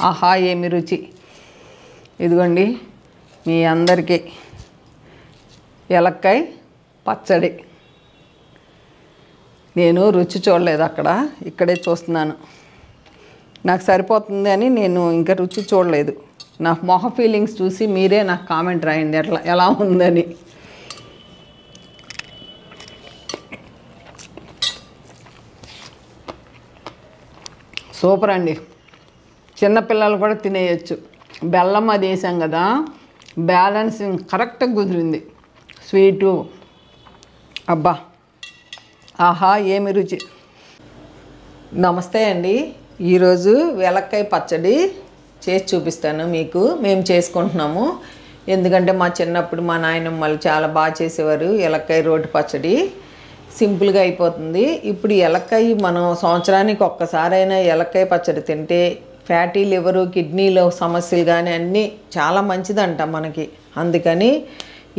ఆహా ఏమి రుచి. ఇదిగోండి మీ అందరికీ ఎలక్కాయ పచ్చడి. నేను రుచి చూడలేదు, ఇక్కడే చూస్తున్నాను. నాకు సరిపోతుంది అని నేను ఇంకా రుచి చూడలేదు. నా మొహ ఫీలింగ్స్ చూసి మీరే నాకు కామెంట్ రాయండి ఎలా ఉందని. సూపర్ అండి, చిన్నపిల్లలు కూడా తినేయచ్చు. బెల్లం అది వేసాం కదా, బ్యాలెన్సింగ్ కరెక్ట్గా కుదిరింది. స్వీటు అబ్బా ఆహా ఏమి రుచి. నమస్తే అండి, ఈరోజు వెలక్కాయ పచ్చడి చేసి చూపిస్తాను మీకు. మేము చేసుకుంటున్నాము, ఎందుకంటే మా చిన్నప్పుడు మా నాయనమ్మలు చాలా బాగా చేసేవారు ఎలక్కాయ రోటి పచ్చడి. సింపుల్గా అయిపోతుంది. ఇప్పుడు ఎలక్కాయ మనం సంవత్సరానికి ఒక్కసారైనా ఎలక్కాయ పచ్చడి తింటే ఫ్యాటీ లివరు, కిడ్నీలో సమస్యలు కానీ అన్నీ చాలా మంచిదంట మనకి. అందుకని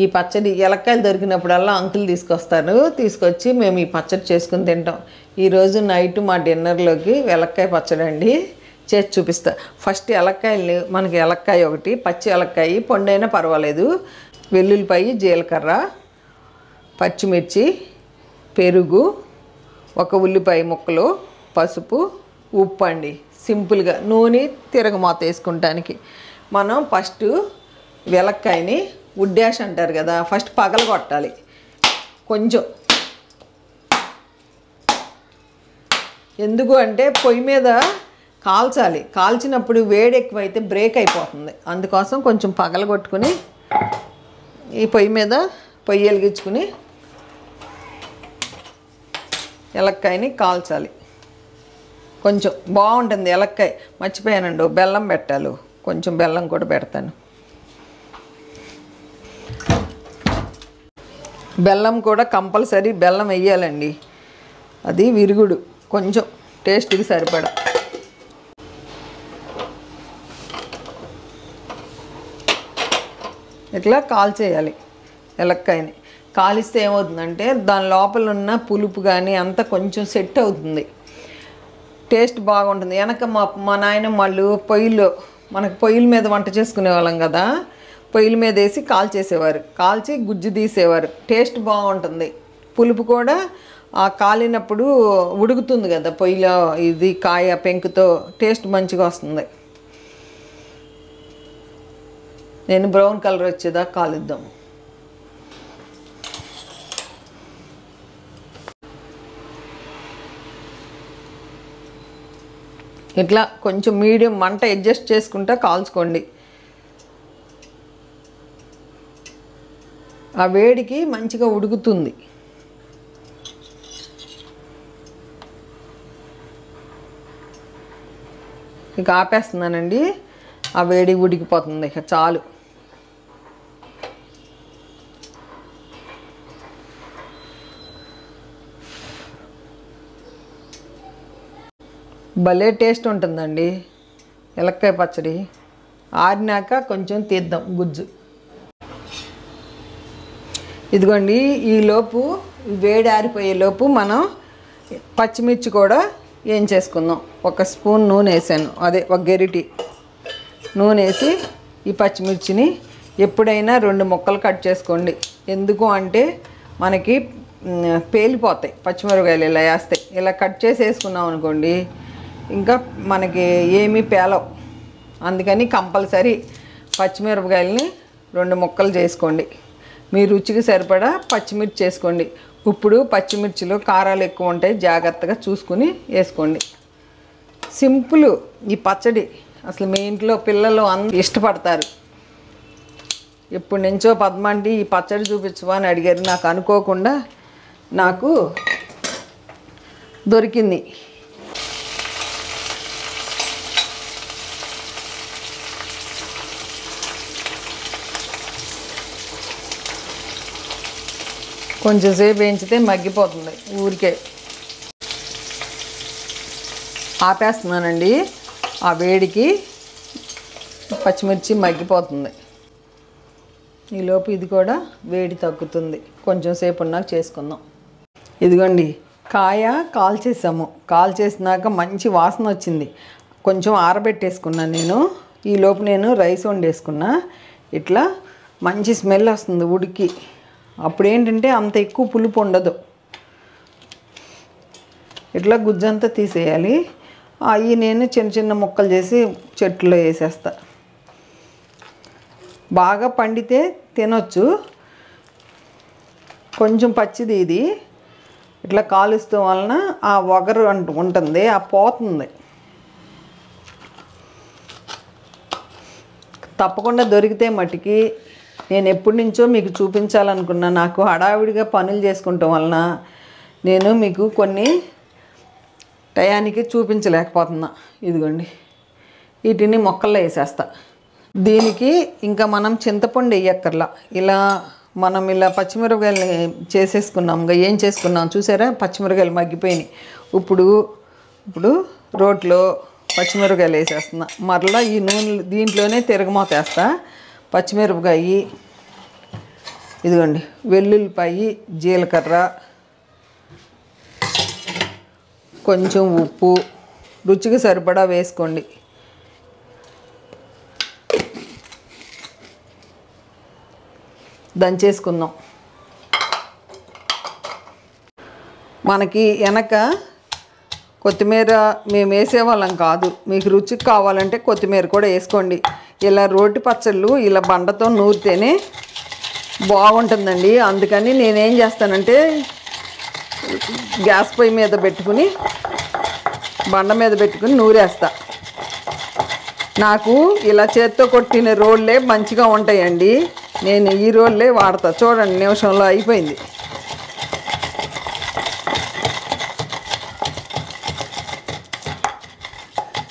ఈ పచ్చడి ఎలక్కాయలు దొరికినప్పుడల్లా అంకుల్ తీసుకొచ్చి మేము ఈ పచ్చడి చేసుకుని తింటాం. ఈరోజు నైట్ మా డిన్నర్లోకి ఎలక్కాయ పచ్చడి అండి, చేసి చూపిస్తా. ఫస్ట్ ఎలక్కాయలు, మనకి ఎలక్కాయ ఒకటి, పచ్చి ఎలక్కాయ పొండైనా పర్వాలేదు, వెల్లుల్లిపాయ, జీలకర్ర, పచ్చిమిర్చి, పెరుగు, ఒక ఉల్లిపాయ ముక్కలు, పసుపు, ఉప్పు అండి. సింపుల్గా నూనె, తిరగమాత వేసుకుంటానికి. మనం ఫస్ట్ వెలక్కాయని ఉడ్డాష్ అంటారు కదా, ఫస్ట్ పగలగొట్టాలి కొంచెం. ఎందుకు అంటే పొయ్యి మీద కాల్చాలి, కాల్చినప్పుడు వేడి ఎక్కువైతే బ్రేక్ అయిపోతుంది. అందుకోసం కొంచెం పగలగొట్టుకుని ఈ పొయ్యి మీద పొయ్యి వెలిగించుకుని ఎలక్కాయని కాల్చాలి. కొంచెం బాగుంటుంది ఎలక్కాయ. మర్చిపోయానండి, బెల్లం పెట్టాలి, కొంచెం బెల్లం కూడా పెడతాను. బెల్లం కూడా కంపల్సరీ బెల్లం వేయాలండి, అది విరుగుడు కొంచెం టేస్ట్కి సరిపడా. ఇట్లా కాల్చేయాలి ఎలక్కాయని. కాలిస్తే ఏమవుతుందంటే దాని లోపల ఉన్న పులుపు కానీ అంతా కొంచెం సెట్ అవుతుంది, టేస్ట్ బాగుంటుంది. వెనక మా నాయనమ్మ వాళ్ళు మనకు పొయ్యిల మీద వంట చేసుకునే వాళ్ళం కదా, పొయ్యిల మీద వేసి కాల్చేసేవారు, కాల్చి గుజ్జు తీసేవారు. టేస్ట్ బాగుంటుంది. పులుపు కూడా కాలినప్పుడు ఉడుకుతుంది కదా పొయ్యిలో, ఇది కాయ పెంకుతో టేస్ట్ మంచిగా వస్తుంది. నేను బ్రౌన్ కలర్ వచ్చేదాకా కాలుద్దాం. ఇట్లా కొంచెం మీడియం మంట అడ్జస్ట్ చేసుకుంటా కాల్చుకోండి. ఆ వేడికి మంచిగా ఉడుకుతుంది. ఇక ఆపేస్తున్నానండి, ఆ వేడి ఉడికిపోతుంది, ఇక చాలు. భలే టేస్ట్ ఉంటుందండి ఎలక్కాయ పచ్చడి. ఆరినాక కొంచెం తీద్దాం గుజ్జు. ఇదిగోండి, ఈలోపు వేడి ఆరిపోయేలోపు మనం పచ్చిమిర్చి కూడా ఏం చేసుకుందాం. ఒక స్పూన్ నూనె వేసాను, అదే ఒక గెరిటి నూనె వేసి ఈ పచ్చిమిర్చిని ఎప్పుడైనా 2 ముక్కలు కట్ చేసుకోండి. ఎందుకు అంటే మనకి పేలిపోతాయి పచ్చిమిరపకాయలు ఇలా వేస్తే. ఇలా కట్ చేసి వేసుకున్నాం అనుకోండి, ఇంకా మనకి ఏమీ పేలవు. అందుకని కంపల్సరీ పచ్చిమిరపకాయలని 2 ముక్కలు చేసుకోండి. మీ రుచికి సరిపడా పచ్చిమిర్చి చేసుకోండి. ఇప్పుడు పచ్చిమిర్చిలో కారాలు ఎక్కువ ఉంటాయి, జాగ్రత్తగా చూసుకుని వేసుకోండి. సింపుల్ ఈ పచ్చడి. అసలు మీ ఇంట్లో పిల్లలు అందరూ ఇష్టపడతారు. ఎప్పటి నుంచో పద్మాంటి ఈ పచ్చడి చూపించవా అని అడిగారు. నాకు అనుకోకుండా నాకు దొరికింది. కొంచెం సేపు వేయించితే మగ్గిపోతుంది, ఊరికే ఆపేస్తున్నానండి. ఆ వేడికి పచ్చిమిర్చి మగ్గిపోతుంది. ఈలోపు ఇది కూడా వేడి తగ్గుతుంది. కొంచెం సేపు ఉన్నాక చేసుకుందాం. ఇదిగోండి, కాయ కాల్చేసాము. కాల్చేసినాక మంచి వాసన వచ్చింది. కొంచెం ఆరబెట్టేసుకున్నాను నేను. ఈలోపు నేను రైస్ వండేసుకున్నా. ఇట్లా మంచి స్మెల్ వస్తుంది ఉడికి. అప్పుడు ఏంటంటే అంత ఎక్కువ పులుపు ఉండదు. ఇట్లా గుజ్జంతా తీసేయాలి. అవి నేను చిన్న చిన్న ముక్కలు చేసి చెట్టులో వేసేస్తా. బాగా పండితే తినొచ్చు. కొంచెం పచ్చిది ఇది. ఇట్లా కాలుస్తూ వలన ఆ వగరు ఉంటుంది, ఆ పోతుంది. తప్పకుండా దొరికితే మట్టుకి నేను ఎప్పటి నుంచో మీకు చూపించాలనుకున్నా. నాకు హడావిడిగా పనులు చేసుకుంటాం వలన నేను మీకు కొన్ని టయానికి చూపించలేకపోతున్నా. ఇదిగోండి, వీటిని మొక్కల్లో వేసేస్తా. దీనికి ఇంకా మనం చింతపండు వేయక్కర్లా. మనం ఇలా పచ్చిమిరపకాయలు చేసేసుకున్నాం. ఏం చేసుకున్నాం చూసారా? పచ్చిమిరపకాయలు మగ్గిపోయినాయి. ఇప్పుడు రోట్లో పచ్చిమిరపకాయలు వేసేస్తున్నా. మరలా ఈ నూనె దీంట్లోనే తిరగమాత వేస్తా. పచ్చిమిరపకాయ, ఇదిగోండి వెల్లుల్లిపాయి, జీలకర్ర, కొంచెం ఉప్పు, రుచికి సరిపడా వేసుకోండి. దంచేసుకుందాం. మనకి వెనక కొత్తిమీర మేము వేసేవాళ్ళం కాదు. మీకు రుచికి కావాలంటే కొత్తిమీర కూడా వేసుకోండి. ఇలా రోటి పచ్చళ్ళు ఇలా బండతో నూరితేనే బాగుంటుందండి. అందుకని నేనేం చేస్తానంటే గ్యాస్ పొయ్యి మీద పెట్టుకుని బండ మీద పెట్టుకుని నూరేస్తా. నాకు ఇలా చేత్తో కొట్టిన రోళ్ళే మంచిగా ఉంటాయండి. నేను ఈ రోళ్ళే వాడతా. చూడండి, నిమిషంలో అయిపోయింది.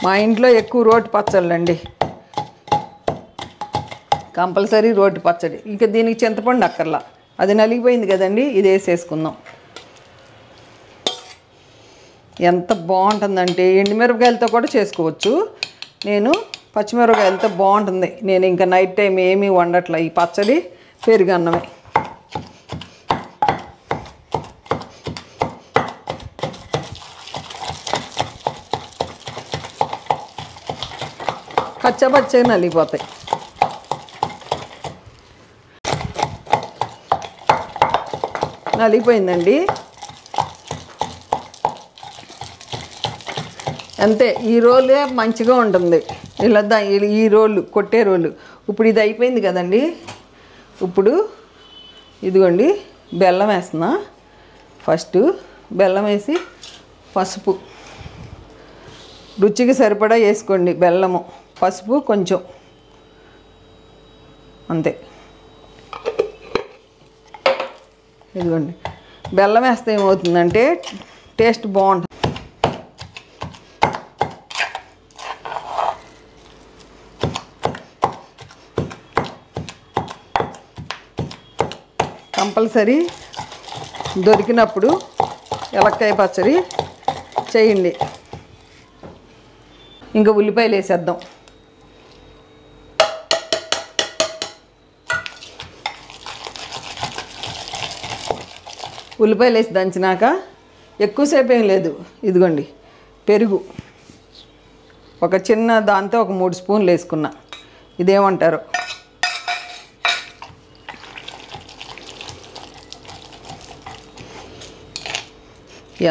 మా ఇంట్లో ఎక్కువ రోటి పచ్చళ్ళండి, కంపల్సరీ రోటి పచ్చడి. ఇక దీనికి చింతపండు అక్కర్లా, అది నలిగిపోయింది కదండి. ఇది వేసేసుకుందాం. ఎంత బాగుంటుందంటే ఎండుమిరపకాయలతో కూడా చేసుకోవచ్చు. నేను పచ్చిమిరపకాయలతో బాగుంటుంది. నేను ఇంకా నైట్ టైం ఏమీ వండట్లా. ఈ పచ్చడి పెరుగన్నమే. పచ్చగా నలిగిపోతాయి. నలిగిపోయిందండి. అంతే. ఈ రోలే మంచిగా ఉంటుంది. ఇలా ఈ రోలు కొట్టే రోలు. ఇప్పుడు ఇది అయిపోయింది కదండి. ఇప్పుడు ఇదిగోండి బెల్లం వేస్తున్నా. ఫస్ట్ బెల్లం వేసి పసుపు రుచికి సరిపడా వేసుకోండి. బెల్లము, పసుపు కొంచెం, అంతే. ఇదిగోండి బెల్లం వేస్తే ఏమవుతుందంటే టేస్ట్ బాగుంటుంది. కంపల్సరీ దొరికినప్పుడు ఎలక్కాయ పచ్చడి చేయండి. ఇంకా ఉల్లిపాయలు వేసేద్దాం. ఉల్లిపాయలు వేసి దంచినాక ఎక్కువసేపు ఏం లేదు. ఇదిగోండి పెరుగు ఒక చిన్న దాంతో ఒక 3 స్పూన్లు వేసుకున్నా. ఇదేమంటారు,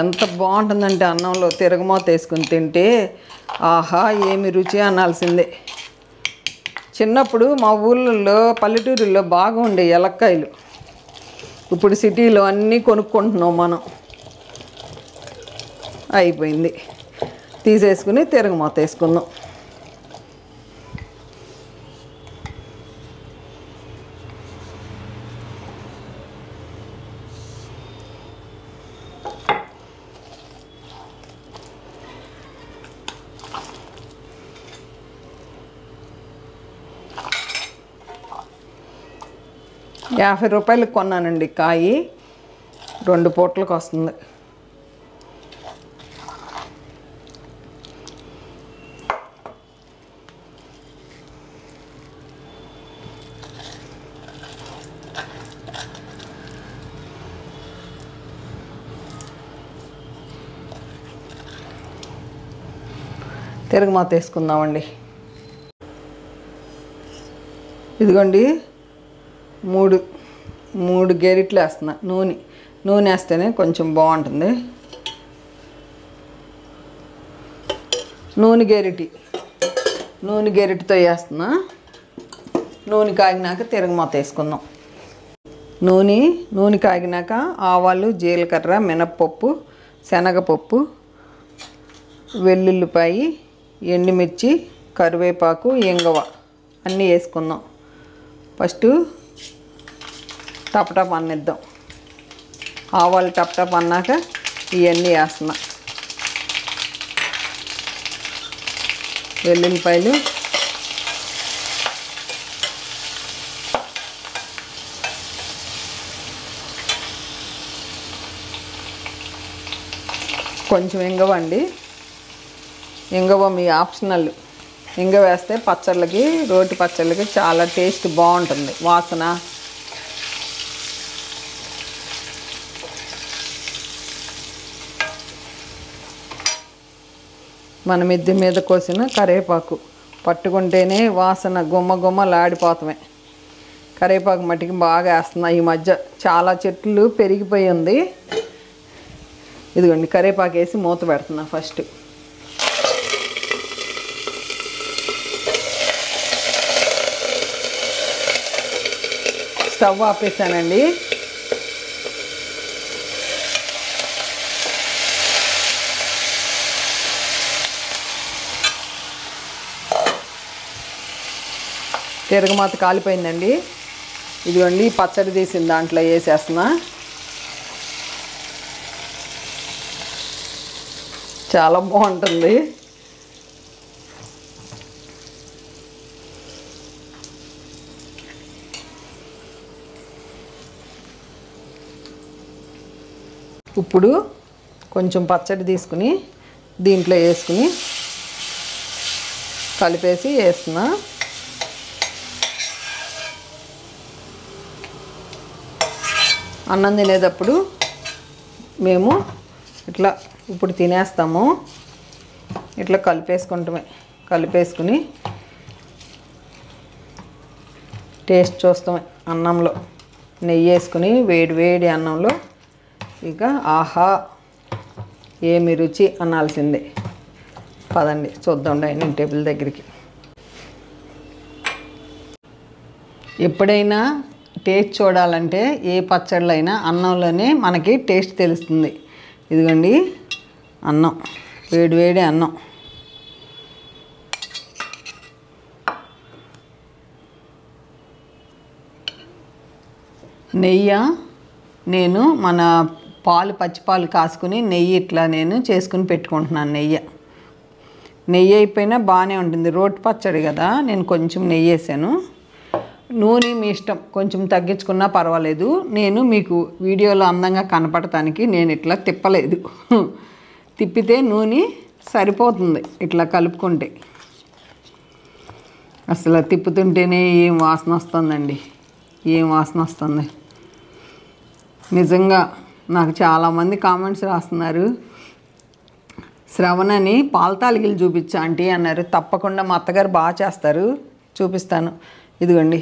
ఎంత బాగుంటుందంటే అన్నంలో తిరగమూత వేసుకుని తింటే ఆహా ఏమి రుచి అనాల్సిందే. చిన్నప్పుడు మా ఊళ్ళల్లో పల్లెటూరుల్లో బాగా ఉండే ఎలక్కాయలు. ఇప్పుడు సిటీలో అన్నీ కొనుక్కుంటున్నాం మనం. అయిపోయింది. తీసేసుకుని తిరగమూత వేసుకుందాం. ₹50 కొన్నానండి కాయి. 2 పూటలకు వస్తుంది. తిరగమాత వేసుకుందామండి. ఇదిగోండి మూడు గెరిట్లు వేస్తున్నా. నూనె వేస్తేనే కొంచెం బాగుంటుంది. నూనె గెరిటితో వేస్తున్నా. నూనె కాగినాక తిరగమాత వేసుకుందాం. నూనె కాగినాక ఆవాలు, జీలకర్ర, మినప్పప్పు, శనగపప్పు, వెల్లుల్లిపాయి, ఎండుమిర్చి, కరివేపాకు, ఇంగువ అన్నీ వేసుకుందాం. ఫస్ట్ టపటప్ అన్నిద్దాం. ఆవాలు టపటప్ అన్నాక ఇవన్నీ వేస్తున్నా. వెల్లుల్లిపాయలు, కొంచెం ఇంగువ అండి. ఇంగువ మీ ఆప్షనల్. ఇంగువ వేస్తే పచ్చళ్ళకి, రోటి పచ్చళ్ళకి చాలా టేస్ట్ బాగుంటుంది, వాసన. మన మిద్దె మీద కోసిన కరివేపాకు పట్టుకుంటేనే వాసన గుమ్మలాడిపోతామే. కరివేపాకు మట్టికి బాగా వేస్తున్నా. ఈ మధ్య చాలా చెట్లు పెరిగిపోయి ఉంది. ఇదిగోండి కరివేపాకు వేసి మూత పెడుతున్నా. ఫస్ట్ స్టవ్ ఆపేసానండి. తిరగమాత కాలిపోయిందండి. ఇదిగోండి పచ్చడి తీసిన దాంట్లో వేసేస్తున్నా. చాలా బాగుంటుంది. ఇప్పుడు కొంచెం పచ్చడి తీసుకుని దీంట్లో వేసుకుని కలిపేసి వేస్తున్నా. అన్నం తినేటప్పుడు మేము ఇట్లా ఇప్పుడు తినేస్తాము. ఇట్లా కలిపేసుకుని టేస్ట్ చూస్తామే. అన్నంలో నెయ్యి వేసుకుని వేడి అన్నంలో ఇక ఆహా ఏమి రుచి అనాల్సిందే. పదండి చూద్దాం డైనింగ్ టేబుల్ దగ్గరికి. ఎప్పుడైనా టేస్ట్ చూడాలంటే ఏ పచ్చళ్ళైనా అన్నంలోనే మనకి టేస్ట్ తెలుస్తుంది. ఇదిగోండి అన్నం, వేడి అన్నం. నెయ్యి నేను మన పచ్చిపాలు కాసుకుని నెయ్యి ఇట్లా నేను చేసుకుని పెట్టుకుంటున్నాను. నెయ్యి అయిపోయినా బాగానే ఉంటుంది. రోటి పచ్చడి కదా, నేను కొంచెం నెయ్యి వేసాను. నూనె మీ ఇష్టం, కొంచెం తగ్గించుకున్నా పర్వాలేదు. నేను మీకు వీడియోలో అందంగా కనపడటానికి నేను ఇట్లా తిప్పలేదు. తిప్పితే నూనె సరిపోతుంది ఇట్లా కలుపుకుంటే. అసలు తిప్పుతుంటేనే ఏం వాసన వస్తుందండి, ఏం వాసన వస్తుంది. నిజంగా నాకు చాలామంది కామెంట్స్ రాస్తున్నారు, శ్రవణని పాల తాలికలు చూపించా ఆంటీ అన్నారు. తప్పకుండా మా అత్తగారు బాగా చేస్తారు, చూపిస్తాను. ఇదిగోండి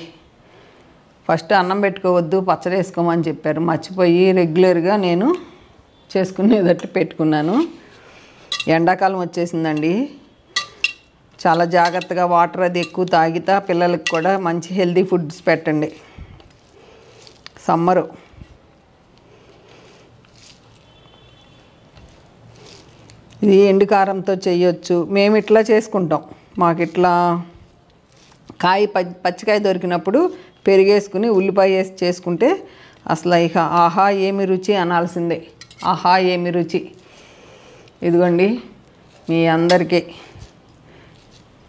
ఫస్ట్ అన్నం పెట్టుకోవద్దు పచ్చడి వేసుకోమని చెప్పారు. మర్చిపోయి రెగ్యులర్గా నేను చేసుకునేటట్టు పెట్టుకున్నాను. ఎండాకాలం వచ్చేసిందండి, చాలా జాగ్రత్తగా వాటర్ అది ఎక్కువ తాగితే పిల్లలకు కూడా మంచి హెల్తీ ఫుడ్స్ పెట్టండి. సమ్మరు ఇది ఎండు కారంతో చేయొచ్చు. మేము ఇట్లా చేసుకుంటాం. మాకు ఇట్లా పచ్చికాయ దొరికినప్పుడు పెరిగేసుకుని ఉల్లిపాయ వేసి చేసుకుంటే అసలు ఇక ఆహా ఏమి రుచి అనాల్సిందే. ఆహా ఏమి రుచి. ఇదిగోండి మీ అందరికీ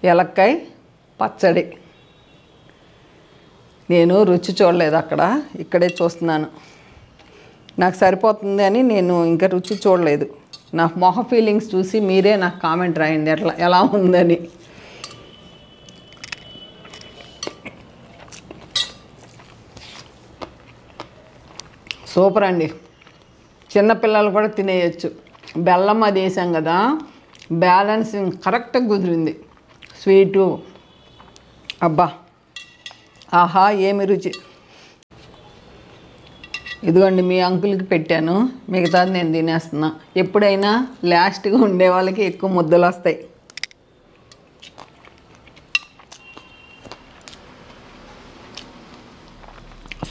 ఎలక్కాయ పచ్చడి. నేను రుచి చూడలేదు ఇక్కడే చూస్తున్నాను. నాకు సరిపోతుంది అని నేను ఇంకా రుచి చూడలేదు. నా మొహ ఫీలింగ్స్ చూసి మీరే నాకు కామెంట్ రాయండి ఎలా ఉందని. సూపర్ అండి, చిన్నపిల్లలు కూడా తినేయచ్చు. బెల్లం అది వేసాం కదా, బ్యాలెన్సింగ్ కరెక్ట్గా కుదిరింది. స్వీటు అబ్బా ఆహా ఏమి రుచి. ఇదిగోండి మీ అంకుల్కి పెట్టాను, మిగతాది నేను తినేస్తున్నా. ఎప్పుడైనా లాస్ట్గా ఉండే వాళ్ళకి ఎక్కువ ముద్దలు వస్తాయి.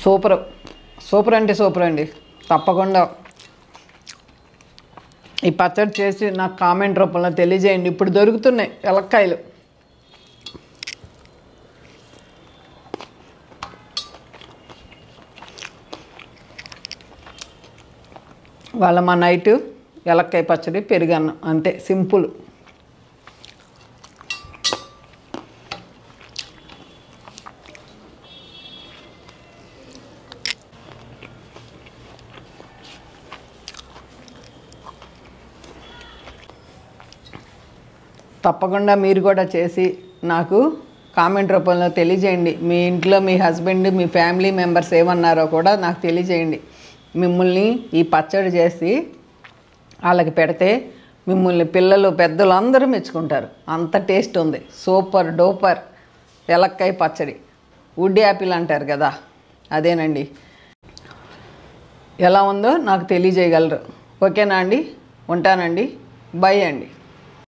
సూపర్ సూపర్ అంటే సూపర్ అండి. తప్పకుండా ఈ పచ్చడి చేసి నాకు కామెంట్ రూపంలో తెలియజేయండి. ఇప్పుడు దొరుకుతున్నాయి ఎలక్కాయలు. వాళ్ళ మా నైటు ఎలక్కాయ పచ్చడి పెరుగన్నం అంతే, సింపుల్. తప్పకుండా మీరు కూడా చేసి నాకు కామెంట్ రూపంలో తెలియజేయండి. మీ ఇంట్లో మీ హస్బెండ్ మీ ఫ్యామిలీ మెంబర్స్ ఏమన్నారో కూడా నాకు తెలియజేయండి. మిమ్మల్ని ఈ పచ్చడి చేసి వాళ్ళకి పెడితే మిమ్మల్ని పిల్లలు పెద్దలు అందరూ మెచ్చుకుంటారు. అంత టేస్ట్ ఉంది. సూపర్ డూపర్ ఎలక్కాయ పచ్చడి. వుడ్ యాపిల్ అంటారు కదా, అదేనండి. ఎలా ఉందో నాకు తెలియజేయగలరు. ఓకేనా అండి? ఉంటానండి. బై అండి.